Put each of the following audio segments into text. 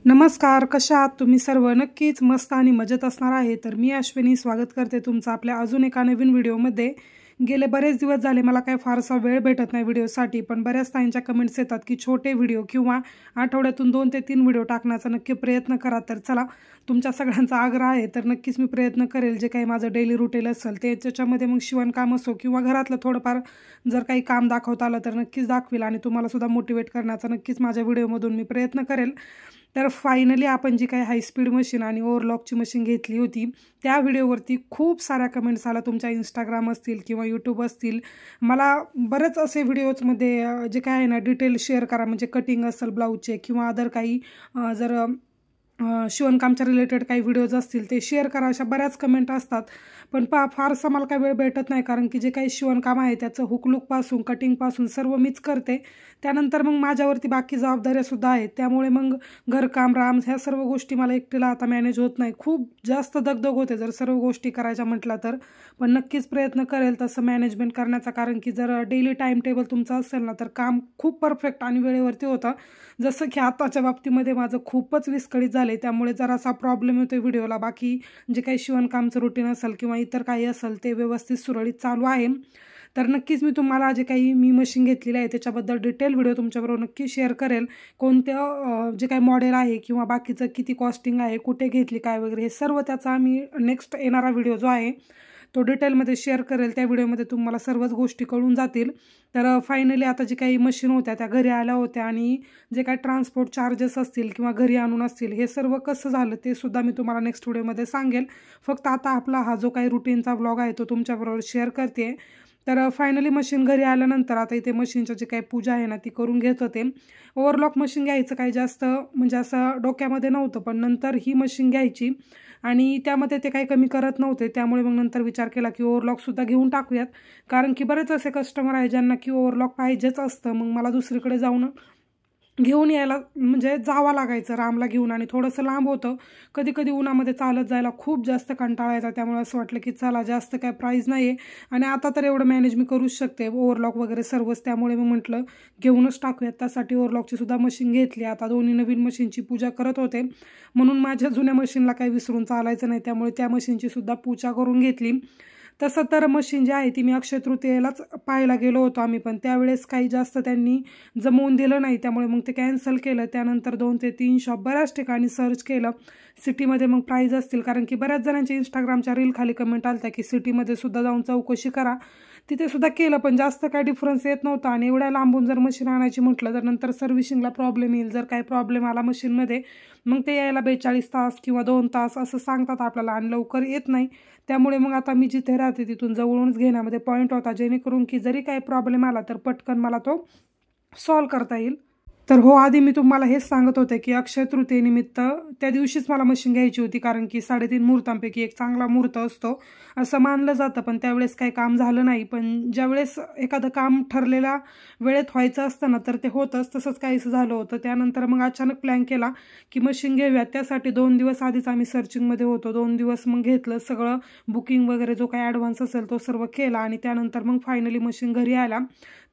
नमस्कार, कशा आहात तुम्ही सर्व? नक्कीच मस्त आणि मजेत असणार आहे. तर मी अश्विनी स्वागत करते तुमचं आपल्या अजून एका नवीन व्हिडिओमध्ये. गेले बरेच दिवस झाले मला काय फारसा वेळ भेटत नाही व्हिडिओसाठी, पण बऱ्याच ताईंच्या कमेंट्स येतात की छोटे व्हिडिओ किंवा आठवड्यातून 2 ते 3 व्हिडिओ टाकण्याचा नक्की प्रयत्न करा. तर चला, तुमच्या सगळ्यांचा आग्रह आहे तर नक्कीच मी प्रयत्न करेल. जे काही माझं डेली रुटीन असेल ते त्याच्यामध्ये मग शिवणकाम असो किंवा घरातलं थोडंफार जर काही काम दाखवता आलं तर नक्कीच दाखवेल आणि तुम्हाला सुद्धा मोटिवेट करण्याचा नक्कीच माझ्या व्हिडिओमधून मी प्रयत्न करेल. तर फायनली आपण जी काही हाय स्पीड मशीन आणि ओव्हरलॉकची मशीन घेतली होती त्या व्हिडिओवरती खूप साऱ्या कमेंट्स आल्या. तुमच्या इंस्टाग्राम असतील किंवा यूट्यूब असतील, मला बरेच असे व्हिडिओजमध्ये जे काय आहे ना डिटेल शेअर करा, म्हणजे कटिंग असेल ब्लाऊजचे किंवा अदर काही जर शिवणकामच्या रिलेटेड काही व्हिडिओज असतील ते शेअर करा, अशा बऱ्याच कमेंट असतात. पण फारसा मला काही वेळ भेटत नाही, कारण की जे काही शिवणकाम आहे त्याचं हुकलूकपासून कटिंगपासून सर्व मीच करते. त्यानंतर मग माझ्यावरती बाकी जबाबदाऱ्यासुद्धा आहेत, त्यामुळे मग घरकाम राम ह्या सर्व गोष्टी मला एकटीला आता मॅनेज होत नाही. खूप जास्त दगदग होते जर सर्व गोष्टी करायच्या म्हटलं तर. पण नक्कीच प्रयत्न करेल तसं मॅनेजमेंट करण्याचा, कारण की जर डेली टाईम टेबल तुमचं असेल ना तर काम खूप परफेक्ट आणि वेळेवरती होतं. जसं की आताच्या बाबतीमध्ये माझं खूपच विस्कळीत झाले, त्यामुळे जरासा प्रॉब्लेम होतो व्हिडिओला. बाकी जे काही शिवणकामचं रुटीन असेल किंवा इतर काही असेल ते व्यवस्थित सुरळीत चालू आहे. तर नक्कीच मी तुम्हाला जे काही मी मशीन घेतलेली आहे त्याच्याबद्दल डिटेल व्हिडिओ तुमच्याबरोबर नक्की शेअर करेल. कोणतं जे काही मॉडेल आहे किंवा बाकीचं किती कॉस्टिंग आहे, कुठे घेतली काय वगैरे, हे सर्व त्याचा मी नेक्स्ट येणारा व्हिडिओ जो आहे तो डिटेलमध्ये शेअर करेल. त्या व्हिडिओमध्ये तुम्हाला सर्वच गोष्टी कळून जातील. तर फायनली आता जी काही मशीन होत्या त्या घरी आल्या होत्या आणि जे काही ट्रान्सपोर्ट चार्जेस असतील किंवा घरी आणून असतील हे सर्व कसं झालं ते सुद्धा मी तुम्हाला नेक्स्ट व्हिडिओमध्ये सांगेल. फक्त आता आपला हा जो काही रुटीनचा व्लॉग आहे तो तुमच्याबरोबर शेअर करते. तर फायनली मशीन घरी आल्यानंतर आता इथे मशीनचं जे काही पूजा आहे ना ती करून घेत होते. ओव्हरलॉक मशीन घ्यायचं काही जास्त म्हणजे असं डोक्यामध्ये नव्हतं, पण नंतर ही मशीन घ्यायची आणि त्यामध्ये ते काही कमी करत नव्हते, त्यामुळे मग नंतर विचार केला की ओव्हरलॉकसुद्धा घेऊन टाकूयात. कारण की बरेच असे कस्टमर आहे ज्यांना की ओव्हरलॉक पाहिजेच असतं. मग मला दुसरीकडे जाऊन घेऊन यायला म्हणजे जावं लागायचं रामला घेऊन, आणि थोडंसं लांब होतं. कधी कधी उन्हामध्ये चालत जायला खूप जास्त कंटाळा यायचा, त्यामुळे असं वाटलं की चला जास्त काय प्राईज नाही आहे आणि आता तर एवढं मॅनेज मी करूच शकते ओव्हरलॉक वगैरे सर्वच. त्यामुळे मी म्हटलं घेऊनच टाकूयात. त्यासाठी ओव्हरलॉकची सुद्धा मशीन घेतली. आता दोन्ही नवीन मशीनची पूजा करत होते, म्हणून माझ्या जुन्या मशीनला काही विसरून चालायचं नाही, त्यामुळे त्या मशीनची सुद्धा पूजा करून घेतली. तसं तर मशीन जी आहे ती मी अक्षय तृतीयेलाच पाहायला गेलो होतो आम्ही, पण त्यावेळेस काही जास्त त्यांनी जमवून दिलं नाही, त्यामुळे मग ते कॅन्सल केलं. त्यानंतर 2 ते 3 शॉप बऱ्याच ठिकाणी सर्च केलं सिटीमध्ये मग प्राईज असतील, कारण की बऱ्याच जणांच्या इंस्टाग्रामच्या रील खाली कमेंट आल्या की सिटीमध्ये सुद्धा जाऊन चौकशी करा. तिथे सुद्धा केलं, पण जास्त काय डिफरन्स येत नव्हता. आणि एवढ्या लांबून जर मशीन आणायची म्हटलं तर नंतर सर्व्हिसिंगला प्रॉब्लेम येईल. जर काही प्रॉब्लेम आला मशीनमध्ये मग ते यायला 42 तास किंवा 2 तास असं सांगतात आपल्याला आणि लवकर येत नाही. त्यामुळे मग आता मी जिथे राहते तिथून जवळूनच घेण्यामध्ये पॉईंट होता, जेणेकरून की जरी काही प्रॉब्लेम आला तर पटकन मला तो सॉल्व करता येईल. तर हो, आधी मी तुम्हाला हेच सांगत होते की अक्षय तृतीयेनिमित्त त्या दिवशीच मला मशीन घ्यायची होती, कारण की 3.5 मुहूर्तांपैकी एक चांगला मुहूर्त असतो असं मानलं जातं. पण त्यावेळेस काही काम झालं नाही. पण ज्यावेळेस एखादं काम ठरलेल्या वेळेत व्हायचं असतं ना तर ते होतंच. तसंच काहीसं झालं होतं. त्यानंतर मग अचानक प्लॅन केला की मशीन घेऊयात. त्यासाठी 2 दिवस आधीच आम्ही सर्चिंगमध्ये होतो. 2 दिवस मग घेतलं सगळं, बुकिंग वगैरे जो काही ॲडव्हान्स असेल तो सर्व केला आणि त्यानंतर मग फायनली मशीन घरी आला.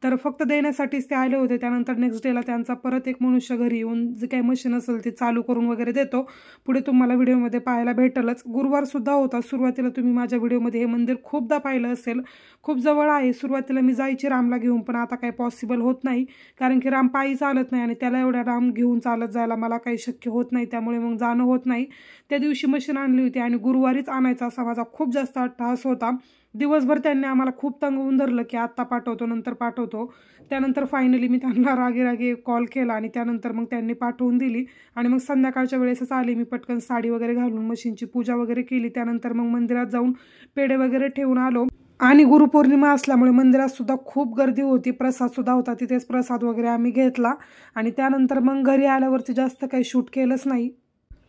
तर फक्त देण्यासाठीच ते आले होते. त्यानंतर नेक्स्ट डेला त्यांचा परत एक मनुष्य घरी येऊन जे काही मशीन असेल ते चालू करून वगैरे देतो. पुढे तुम्हाला व्हिडिओमध्ये पाहायला भेटेलच. गुरुवारसुद्धा होता. सुरुवातीला तुम्ही माझ्या व्हिडिओमध्ये हे मंदिर खूपदा पाहिलं असेल, खूप जवळ आहे. सुरुवातीला मी जायची रामला घेऊन, पण आता काही पॉसिबल होत नाही, कारण की राम पायी चालत नाही आणि त्याला एवढ्या राम घेऊन चालत जायला मला काही शक्य होत नाही, त्यामुळे मग जाणं होत नाही. त्या दिवशी मशीन आणली होती आणि गुरुवारीच आणायचा असा माझा खूप जास्त अट्टहास होता. दिवसभर त्यांनी आम्हाला खूप तंगवून धरलं की आत्ता पाठवतो नंतर पाठवतो. त्यानंतर फायनली मी त्यांना रागे कॉल केला आणि त्यानंतर मग त्यांनी पाठवून दिली. आणि मग संध्याकाळच्या वेळेसच आली मी पटकन साडी वगैरे घालून, मशीनची पूजा वगैरे केली. त्यानंतर मग मंदिरात जाऊन पेढे वगैरे ठेवून आलो. आणि गुरुपौर्णिमा असल्यामुळे मंदिरात सुद्धा खूप गर्दी होती. प्रसाद सुद्धा होता, तिथेच प्रसाद वगैरे आम्ही घेतला आणि त्यानंतर मग घरी आल्यावरती जास्त काही शूट केलंच नाही.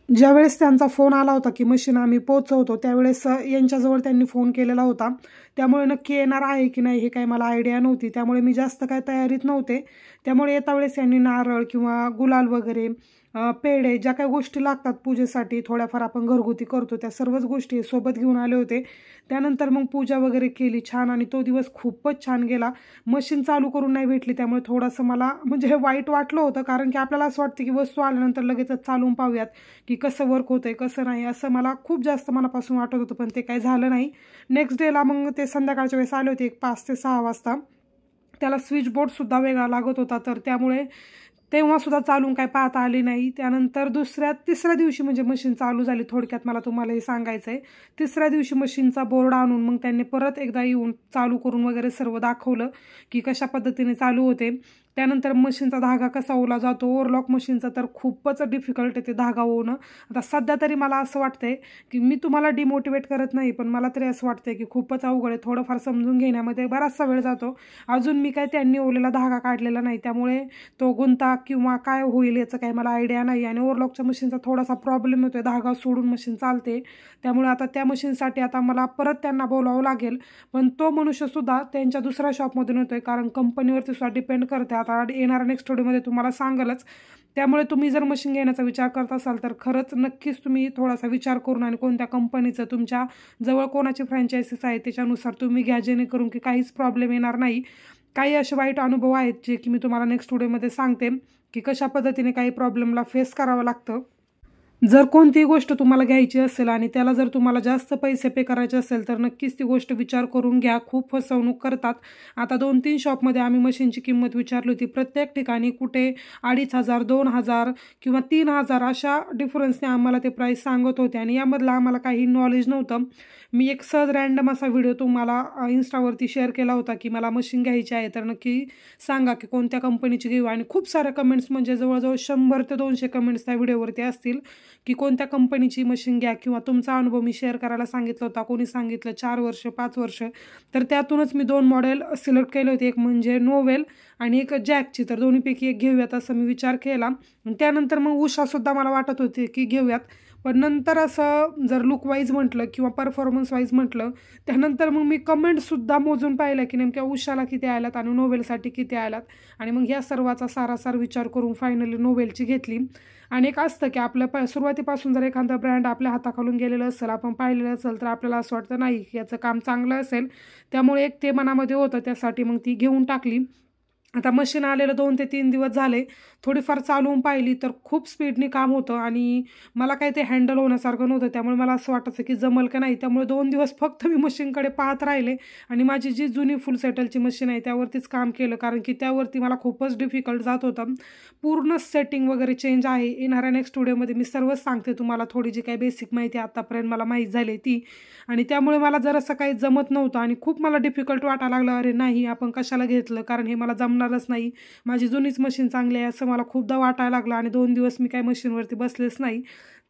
ज्यावेळेस त्यांचा फोन आला होता की मशीन आम्ही पोचवतो त्यावेळेस यांच्याजवळ त्यांनी फोन केलेला होता, त्यामुळे नक्की येणार आहे की नाही हे काही मला आयडिया नव्हती. त्यामुळे मी जास्त काय तयारीत नव्हते. त्यामुळे येता वेळेस यांनी नारळ किंवा गुलाल वगैरे पेढे, ज्या काही गोष्टी लागतात पूजेसाठी थोड्याफार आपण घरगुती करतो त्या सर्वच गोष्टी सोबत घेऊन आले होते. त्यानंतर मग पूजा वगैरे केली छान आणि तो दिवस खूपच छान गेला. मशीन चालू करून नाही भेटली त्यामुळे थोडंसं मला म्हणजे वाईट वाटलं होतं, कारण की आपल्याला असं वाटतं की वस्तू आल्यानंतर लगेचच चालवून पाहूयात की कसं वर्क होतंय कसं नाही, असं मला खूप जास्त मनापासून वाटत होतं, पण ते काही झालं नाही. नेक्स्ट डेला मग ते संध्याकाळच्या वेळेस आले होते 5 ते 6 वाजता. त्याला स्विच बोर्डसुद्धा वेगळा लागत होता, तर त्यामुळे तेव्हासुद्धा चालून काय पाहता आली नाही. त्यानंतर तिसऱ्या दिवशी म्हणजे मशीन चालू झाली. थोडक्यात मला तुम्हाला हे सांगायचं आहे. तिसऱ्या दिवशी मशीनचा बोर्ड आणून मग त्यांनी परत एकदा येऊन चालू करून वगैरे सर्व दाखवलं की कशा पद्धतीने चालू होते. त्यानंतर मशीनचा धागा कसा ओला जातो, ओव्हरलॉक मशीनचा तर खूपच डिफिकल्ट आहे ते धागा ओवणं. आता सध्या तरी मला असं वाटतंय की मी तुम्हाला डिमोटिवेट करत नाही, पण मला तरी असं वाटतंय की खूपच अवघड आहे. थोडंफार समजून घेण्यामध्ये बराचसा वेळ जातो. अजून मी काय त्यांनी ओवलेला धागा काढलेला नाही, त्यामुळे तो गुंता किंवा काय होईल याचं काही मला आयडिया नाही. आणि ओव्हरलॉकच्या मशीनचा थोडासा प्रॉब्लेम होतोय, धागा सोडून मशीन चालते, त्यामुळे आता त्या मशीनसाठी आता मला परत त्यांना बोलावं लागेल. पण तो मनुष्यसुद्धा त्यांच्या दुसऱ्या शॉपमधून येतोय, कारण कंपनीवरती सुद्धा डिपेंड करते. आता येणाऱ्या नेक्स्ट व्हिडिओमध्ये तुम्हाला सांगालच. त्यामुळे तुम्ही जर मशीन घेण्याचा विचार करत असाल तर खरंच नक्कीच तुम्ही थोडासा विचार करून आणि कोणत्या कंपनीचं तुमच्या जवळ कोणाची फ्रँचायसीस आहे त्याच्यानुसार तुम्ही घ्या, जेणेकरून की काहीच प्रॉब्लेम येणार नाही. काही असे वाईट अनुभव आहेत जे की मी तुम्हाला नेक्स्ट व्हिडिओमध्ये सांगते की कशा पद्धतीने काही प्रॉब्लेमला फेस करावं लागतं. जर कोणतीही गोष्ट तुम्हाला घ्यायची असेल आणि त्याला जर तुम्हाला जास्त पैसे पे करायचे असेल तर नक्कीच ती गोष्ट विचार करून घ्या. खूप फसवणूक करतात. आता 2-3 शॉपमध्ये आम्ही मशीनची किंमत विचारली होती. प्रत्येक ठिकाणी कुठे 2,500, 2,000 किंवा 3,000 अशा डिफरन्सने आम्हाला ते प्राईस सांगत होते आणि यामधलं आम्हाला काही नॉलेज नव्हतं. मी एक सहज रँडम असा व्हिडिओ तुम्हाला इन्स्टावरती शेअर केला होता की मला मशीन घ्यायची आहे, तर नक्की सांगा की कोणत्या कंपनीची घेऊ. आणि खूप साऱ्या कमेंट्स म्हणजे जवळजवळ 100 ते 200 कमेंट्स त्या व्हिडिओवरती असतील की कोणत्या कंपनीची मशीन घ्या किंवा तुमचा अनुभव मी शेअर करायला सांगितला होता. कोणी सांगितलं 4 वर्ष 5 वर्ष, तर त्यातूनच मी 2 मॉडेल सिलेक्ट केले होते. एक म्हणजे नोवेल आणि एक जॅकची, तर दोन्हीपैकी एक घेऊयात असं मी विचार केला. त्यानंतर मग उषासुद्धा मला वाटत होते की घेऊयात, पण नंतर असं जर लुक वाईज म्हटलं किंवा परफॉर्मन्स वाईज म्हटलं त्यानंतर मग मी कमेंट्ससुद्धा मोजून पाहिल्या की नेमक्या उषाला किती आल्यात आणि नोवेलसाठी किती आल्यात. आणि मग या सर्वाचा सारासार विचार करून फायनली नोवेलची घेतली. आणि एक असतं की आपल्या सुरुवातीपासून जर एखादा ब्रँड आपल्या हाताखालून गेलेलं असेल, आपण पाहिलेलं असेल, तर आपल्याला असं वाटतं नाही की याचं काम चांगलं असेल, त्यामुळे एक ते मनामध्ये होतं, त्यासाठी मग ती घेऊन टाकली. आता मशीन आलेलं 2 ते 3 दिवस झाले. थोडीफार चालवून पाहिली तर खूप स्पीडनी काम होतं आणि मला काही ते हँडल होण्यासारखं नव्हतं, त्यामुळे मला असं वाटायचं की जमल का नाही. त्यामुळे 2 दिवस फक्त मी मशीनकडे पाहत राहिले आणि माझी जी जुनी फुल सेटलची मशीन आहे त्यावरतीच काम केलं, कारण की त्यावरती मला खूपच डिफिकल्ट जात होतं. पूर्ण सेटिंग वगैरे चेंज आहे. येणाऱ्या नेक्स्ट व्हिडिओमध्ये मी सर्वच सांगते तुम्हाला, थोडी जी काही बेसिक माहिती आतापर्यंत मला माहीत झाली ती. आणि त्यामुळे मला जरासं काही जमत नव्हतं आणि खूप मला डिफिकल्ट वाटायला लागलं. अरे नाही, आपण कशाला घेतलं, कारण हे मला जमणारच नाही, माझी जुनीच मशीन चांगली आहे असं मला खूपदा वाटायला लागलं. आणि 2 दिवस मी काही मशीनवरती बसलेच नाही.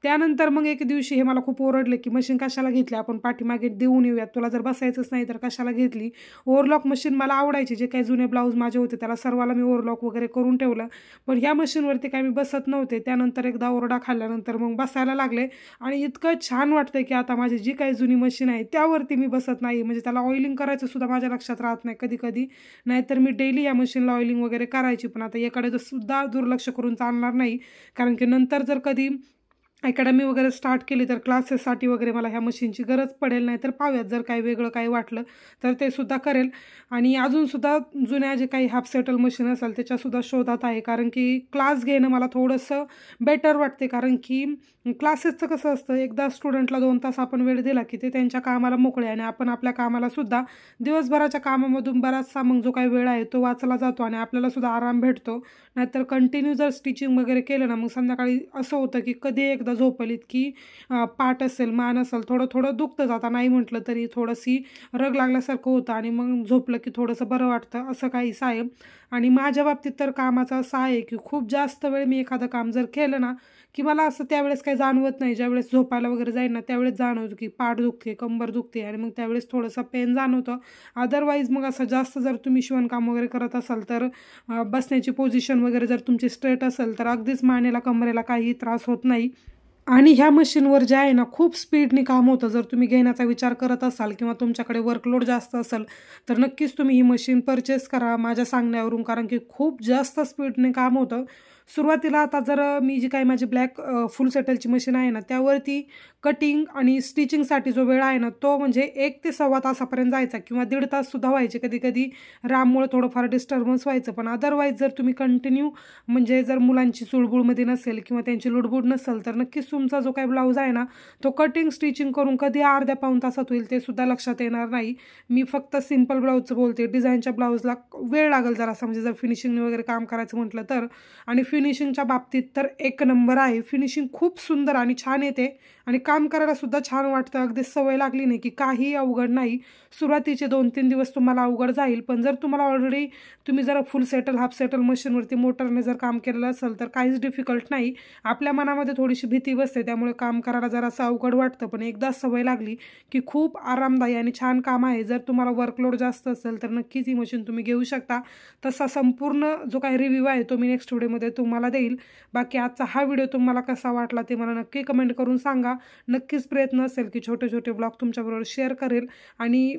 त्यानंतर मग एक दिवशी हे मला खूप ओरडले की मशीन कशाला घेतली, आपण पाठीमागे देऊन येऊयात, तुला जर बसायचंच नाही तर कशाला घेतली. ओव्हरलॉक मशीन मला आवडायची, जे काही जुने ब्लाऊज माझे होते त्याला सर्वाला मी ओव्हरलॉक वगैरे करून ठेवलं, पण ह्या मशीनवरती काय मी बसत नव्हते. त्यानंतर एकदा ओरडा खाल्ल्यानंतर मग बसायला लागले आणि इतकं छान वाटतंय की आता माझी जी काही जुनी मशीन आहे त्यावरती मी बसत नाही. म्हणजे त्याला ऑइलिंग करायचं सुद्धा माझ्या लक्षात राहत नाही कधी कधी, नाहीतर मी डेली या मशीनला ऑइलिंग वगैरे करायची. पण आता याकडे सुद्धा दुर्लक्ष करून चालणार नाही, कारण की नंतर जर कधी अकॅडमी वगैरे स्टार्ट केली तर क्लासेससाठी वगैरे मला ह्या मशीनची गरज पडेल. नाही तर पाहूयात, जर काही वेगळं काही वाटलं तर ते सुद्धा करेल. आणि अजूनसुद्धा जुन्या जे काही हाफ सेटल मशीन असेल त्याच्यासुद्धा शोधात आहे, कारण की क्लास घेणं मला थोडंसं बेटर वाटते. कारण की क्लासेसचं कसं असतं, एकदा स्टुडंटला 2 तास आपण वेळ दिला की ते त्यांच्या कामाला मोकळे आणि आपण आपल्या कामाला सुद्धा दिवसभराच्या कामामधून बराचसा मग जो काही वेळ आहे तो वाचला जातो आणि आपल्याला सुद्धा आराम भेटतो. नाहीतर कंटिन्यू जर स्टिचिंग वगैरे केलं ना, मग संध्याकाळी असं होतं की कधी एकदा झोपलीत की पाठ असेल मान असेल थोडं थोडं दुखतं जाता, नाही म्हटलं तरी थोडंशी रग लागल्यासारखं होतं आणि मग झोपलं की थोडंसं बरं वाटतं, असं काहीच आहे. आणि माझ्या बाबतीत तर कामाचं असं आहे की खूप जास्त वेळ मी एखादं काम जर केलं ना की मला असं त्यावेळेस काही जाणवत नाही. ज्यावेळेस झोपायला वगैरे जाईल ना त्यावेळेस जाणवतं की पाठ दुखते, कंबर दुखते आणि मग त्यावेळेस थोडंसं पेन जाणवतं. अदरवाईज मग असं जास्त जर तुम्ही शिवणकाम वगैरे करत असाल तर बसण्याची पोझिशन वगैरे जर तुमची स्ट्रेट असेल तर अगदीच मानेला कमरेला काही त्रास होत नाही. आणि ह्या मशीनवर जे आहे ना खूप स्पीडनी काम होतं. जर तुम्ही घेण्याचा विचार करत असाल किंवा तुमच्याकडे वर्कलोड जास्त असेल तर नक्कीच तुम्ही ही मशीन परचेस करा माझ्या सांगण्यावरून, कारण की खूप जास्त स्पीडने काम होतं. सुरुवातीला आता जर मी जी काही माझी ब्लॅक फुल सेटलची मशीन आहे ना, त्यावरती कटिंग आणि स्टिचिंगसाठी जो वेळ आहे ना, तो म्हणजे 1 ते सव्वा तासापर्यंत जायचा किंवा 1.5 ताससुद्धा व्हायचे. कधी-कधी राममुळे थोडंफार डिस्टर्बन्स व्हायचं. पण अदरवाईज जर तुम्ही कंटिन्यू म्हणजे जर मुलांची चुळबुळमध्ये नसेल किंवा त्यांची लुडबुड नसेल, तर नक्कीच तुमचा जो काही ब्लाऊज आहे ना, तो कटिंग स्टिचिंग करून कधी अर्ध्या पाऊण तासात होईल ते सुद्धा लक्षात येणार नाही. मी फक्त सिंपल ब्लाऊजचं बोलते. डिझाईनच्या ब्लाऊजला वेळ लागेल जरासा, म्हणजे जर फिनिशिंगने वगैरे काम करायचं म्हटलं तर. आणि फिनिशिंगच्या बाबतीत तर एक नंबर आहे. फिनिशिंग खूप सुंदर आणि छान येते आणि काम करायला सुद्धा छान वाटतं. अगदी सवय लागली नाही की काही अवघड नाही. सुरुवातीचे 2-3 दिवस तुम्हाला अवघड जाईल, पण जर तुम्हाला ऑलरेडी तुम्ही जर फुल सेटल, हाफ सेटल मशीनवरती मोटरने जर काम केलेलं असेल तर काहीच डिफिकल्ट नाही. आपल्या मनामध्ये थोडीशी भीती बसते, त्यामुळे काम करायला जरासं अवघड वाटतं. पण एकदा सवय लागली की खूप आरामदायी आणि छान काम आहे. जर तुम्हाला वर्कलोड जास्त असेल तर नक्कीच ही मशीन तुम्ही घेऊ शकता. तसा संपूर्ण जो काही रिव्ह्यू आहे तो मी नेक्स्ट व्हिडिओमध्ये तुम्हाला देईल. बाकी आजचा हा व्हिडिओ तुम्हाला कसा वाटला ते मला नक्की कमेंट करून सांगा. नक्कीच प्रयत्न असेल की छोटे छोटे ब्लॉग तुमच्याबरोबर शेअर करेल आणि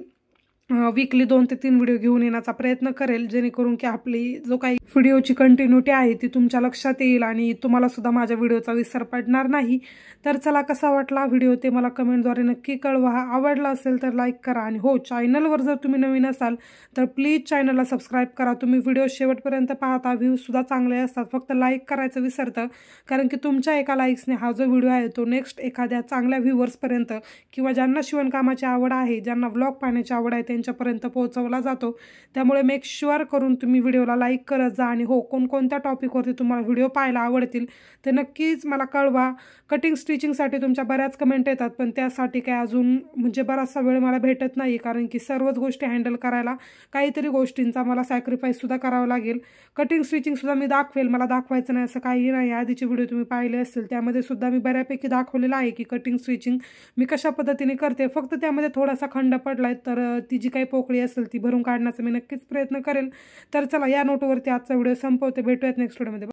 वीकली 2 ते 3 व्हिडिओ घेऊन येण्याचा प्रयत्न करेल, जेणेकरून की आपली जो काही व्हिडिओची कंटिन्युटी आहे ती तुमच्या लक्षात येईल आणि तुम्हाला सुद्धा माझ्या व्हिडिओचा विसर पडणार नाही. तर चला, कसा वाटला व्हिडिओ ते मला कमेंटद्वारे नक्की कळवा. आवडला असेल तर लाईक करा आणि हो, चॅनलवर जर तुम्ही नवीन असाल तर प्लीज चॅनलला सबस्क्राईब करा. तुम्ही व्हिडिओ शेवटपर्यंत पाहता, व्ह्यूजसुद्धा चांगले असतात. फक्त लाईक करायचं विसरतं, कारण की तुमच्या एका लाईक्सने हा जो व्हिडिओ आहे तो नेक्स्ट एखाद्या चांगल्या व्ह्यूवर्सपर्यंत किंवा ज्यांना शिवणकामाची आवड आहे, ज्यांना व्लॉग पाहण्याची आवड आहे त्यांच्यापर्यंत पोहोचवला जातो. त्यामुळे मेक शुअर करून तुम्ही व्हिडिओला लाईक करत जा आणि हो, कोणकोणत्या टॉपिकवरती तुम्हाला व्हिडिओ पाहायला आवडतील ते नक्कीच मला कळवा. कटिंग स्टिचिंगसाठी तुमच्या बऱ्याच कमेंट येतात, पण त्यासाठी काय अजून म्हणजे बराचसा वेळ मला भेटत नाही, कारण की सर्वच गोष्टी हँडल करायला काहीतरी गोष्टींचा मला सॅक्रिफाईससुद्धा करावं लागेल. कटिंग स्टिचिंगसुद्धा मी दाखवेल, मला दाखवायचं नाही असं काही नाही. आधीचे व्हिडिओ तुम्ही पाहिले असतील त्यामध्ये सुद्धा मी बऱ्यापैकी दाखवलेलं आहे की कटिंग स्टिचिंग मी कशा पद्धतीने करते. फक्त त्यामध्ये थोडासा खंड पडला आहे, तर ती जी काही पोकळी असेल ती भरून काढण्याचा मी नक्कीच प्रयत्न करेल. तर चला, या नोटवरती आजचा व्हिडिओ संपवते. भेटूयात नेक्स्ट व्हिडिओमध्ये.